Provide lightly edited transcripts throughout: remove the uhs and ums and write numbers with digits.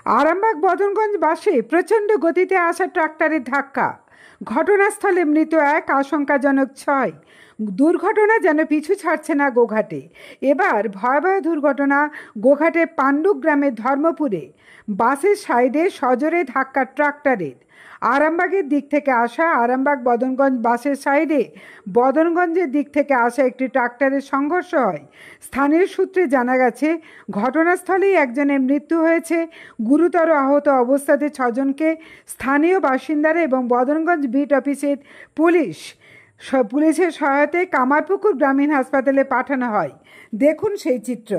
আরামবাগ বদনগঞ্জ বাসে প্রচণ্ড গতিতে আসা ট্রাক্টরের ধাক্কা, ঘটনাস্থলে মৃত এক, আশঙ্কাজনক 6। দুর্ঘটনা যেন পিছু ছাড়ছে না গোঘাটে। এবার ভয়াবহ দুর্ঘটনা গোঘাটের পাণ্ডুক গ্রামের ধর্মপুরে। বাসের সাইডে সজোরে ধাক্কা ট্রাক্টরের। আরামবাগের দিক থেকে আসা আরামবাগ বদনগঞ্জ বাসের সাইডে বদনগঞ্জের দিক থেকে আসা একটি ট্রাক্টরের সংঘর্ষ হয়। স্থানীয় সূত্রে জানা গেছে, ঘটনাস্থলেই একজনের মৃত্যু হয়েছে। গুরুতর আহত অবস্থাতে 6 জনকে স্থানীয় বাসিন্দারা এবং বদনগঞ্জ বিট অফিসের পুলিশের সহায়তায় কামারপুকুর গ্রামীণ হাসপাতালে পাঠানো হয়। দেখুন সেই চিত্র।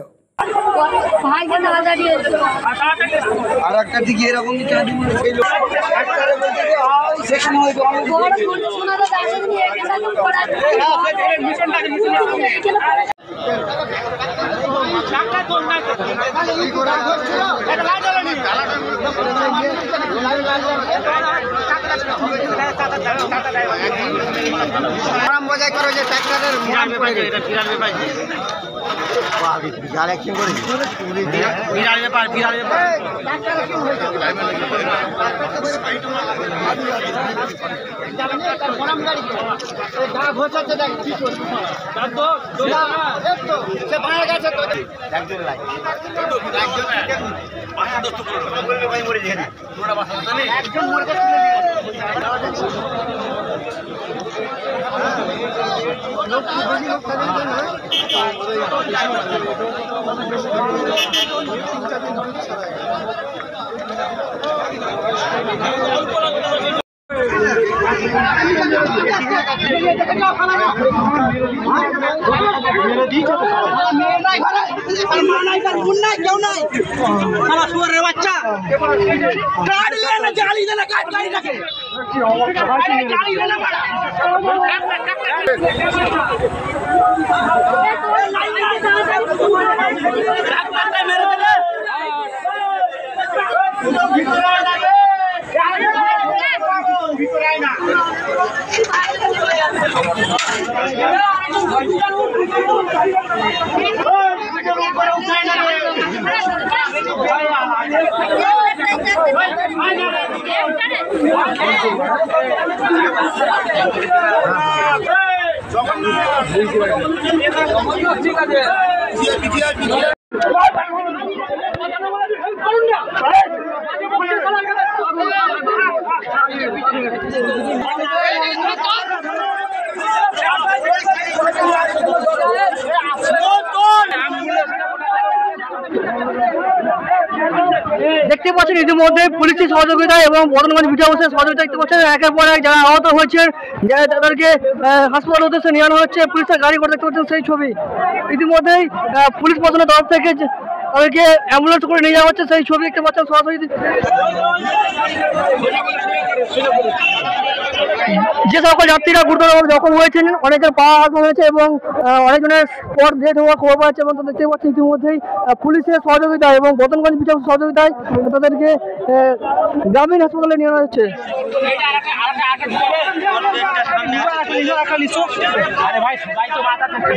দেখতে পাচ্ছেন ইতিমধ্যে পুলিশের সহযোগিতা এবং বদনগঞ্জ বিট অফিসের সহযোগিতা দেখতে পাচ্ছেন। একের পর এক যারা আহত হয়েছেন, তাদেরকে হাসপাতালের উদ্দেশ্যে নেওয়া হচ্ছে। পুলিশের গাড়ি করে দেখতে পাচ্ছেন সেই ছবি। ইতিমধ্যেই পুলিশ প্রশাসনের তরফ থেকে তাদেরকে অ্যাম্বুলেন্স করে নিয়ে যাওয়া হচ্ছে সেই ছবি দেখতে পাচ্ছেন সরাসরি। যে সকল যাত্রীরা গুরুতরভাবে জখম হয়েছেন, অনেকের পা আঘাত হয়েছে এবং অনেকজনের স্পট ডেথ হওয়ার খবর পাচ্ছে এবং দেখতে পাচ্ছি ইতিমধ্যেই পুলিশের সহযোগিতা এবং বদনগঞ্জ বিট অফিসের সহযোগিতায় তাদেরকে গ্রামীণ হাসপাতালে নিয়ে যাচ্ছে।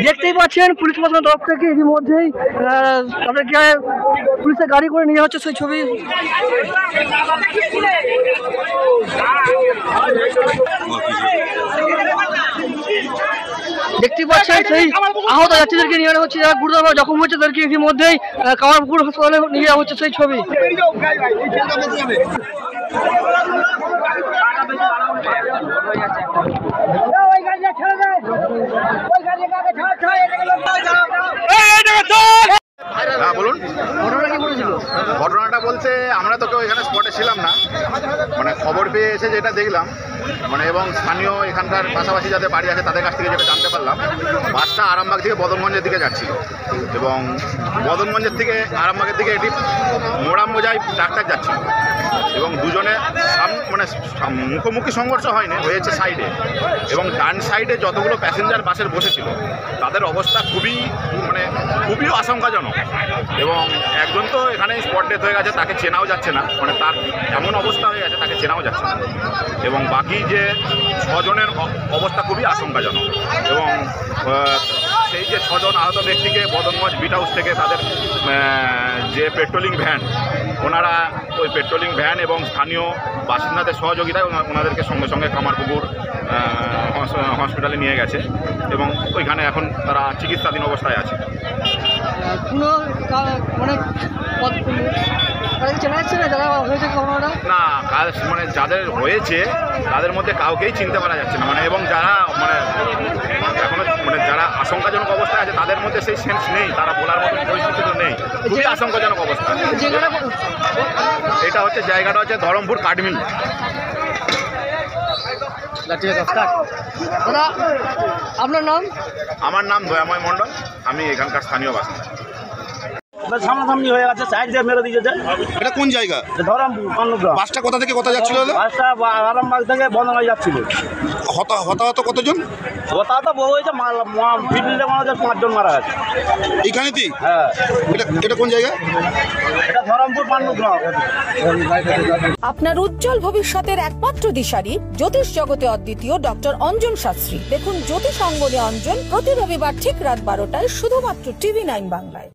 দেখতেই পাচ্ছেন পুলিশ প্রশাসনের তরফ থেকে ইতিমধ্যেই তাদেরকে পুলিশের গাড়ি করে নিয়ে যাচ্ছে সেই ছবি। দেখতে পাচ্ছেন সেই আহত যাত্রীদেরকে নিয়ে আনা হচ্ছে, যারা গুরুতরভাবে জখম হয়েছে তাদেরকে ইতিমধ্যেই কামারপুকুর হাসপাতালে নিয়ে যাওয়া হচ্ছে সেই ছবি। হ্যাঁ বলুন, ঘটনাটা বলতে আমরা তো কেউ এখানে স্পটে ছিলাম না, মানে খবর পেয়ে এসে যেটা দেখলাম, মানে এবং স্থানীয় এখানকার পাশাপাশি যাদের বাড়ি আছে তাদের কাছ থেকে যেটা জানতে পারলাম, বাসটা আরামবাগ থেকে বদনগঞ্জের দিকে যাচ্ছিল এবং বদনগঞ্জের থেকে আরামবাগের দিকে একটি মোরাম বোঝাই ট্রাক্টর যাচ্ছিল এবং দুজনে মানে মুখোমুখি সংঘর্ষ হয়নি, হয়েছে সাইডে। এবং ডান সাইডে যতগুলো প্যাসেঞ্জার বাসের বসেছিল তাদের অবস্থা খুবই আশঙ্কাজনক এবং একজন তো এখানে স্পট ডেথ হয়ে গেছে, তাকে চেনাও যাচ্ছে না, মানে তার এমন অবস্থা হয়ে গেছে তাকে চেনাও যাচ্ছে না। এবং বাকি যে 6 জনের অবস্থা খুবই আশঙ্কাজনক এবং সেই যে 6 জন আহত ব্যক্তিকে বদনগঞ্জ বিট হাউস থেকে তাদের যে পেট্রোলিং ভ্যান ওনারা ওই পেট্রোলিং ভ্যান এবং স্থানীয় বাসিন্দাদের সহযোগিতায় ওনাদেরকে সঙ্গে সঙ্গে কামারপুকুর হসপিটালে নিয়ে গেছে এবং ওইখানে এখন তারা চিকিৎসাধীন অবস্থায় আছে। না মানে যাদের হয়েছে তাদের মধ্যে কাউকেই চিনতে পারা যাচ্ছে না, মানে এবং যারা মানে এখনো মানে যারা আশঙ্কাজনক অবস্থায় আছে তাদের মধ্যে সেই সেন্স নেই, তারা বলার মতো পরিস্থিতি নেই, খুবই আশঙ্কাজনক অবস্থা। এটা হচ্ছে জায়গাটা হচ্ছে ধরমপুর কাঠমিল। আপনার নাম? আমার নাম দয়াময় মণ্ডল, আমি এখানকার স্থানীয় বাসিন্দা। সামনাসামনি হয়ে গেছে, সাইড দিয়ে মেরে দিয়েছে। এটা কোন জায়গা? ধরমপুর। বাসটা কোথা থেকে কোথা যাচ্ছিল? বাসটা আরামবাগ থেকে বনগাঁ যাচ্ছিল। হতাহত কতজন? হতাহত বহু হয়েছে, ফিটলিতে মনে হচ্ছে 5 জন মারা গেছে এইখানেতেই? হ্যাঁ। এটা কোন জায়গা? এটা ধরমপুর পান্ডুগ্রাম। আপনার উজ্জ্বল ভবিষ্যতের একমাত্র দিশারি জ্যোতিষ জগতে অদ্বিতীয় ডক্টর অঞ্জন শাস্ত্রী। দেখুন জ্যোতিষ অঙ্গনে অঞ্জন প্রতি রবিবার ঠিক রাত 12টায় শুধুমাত্র TV9 বাংলায়।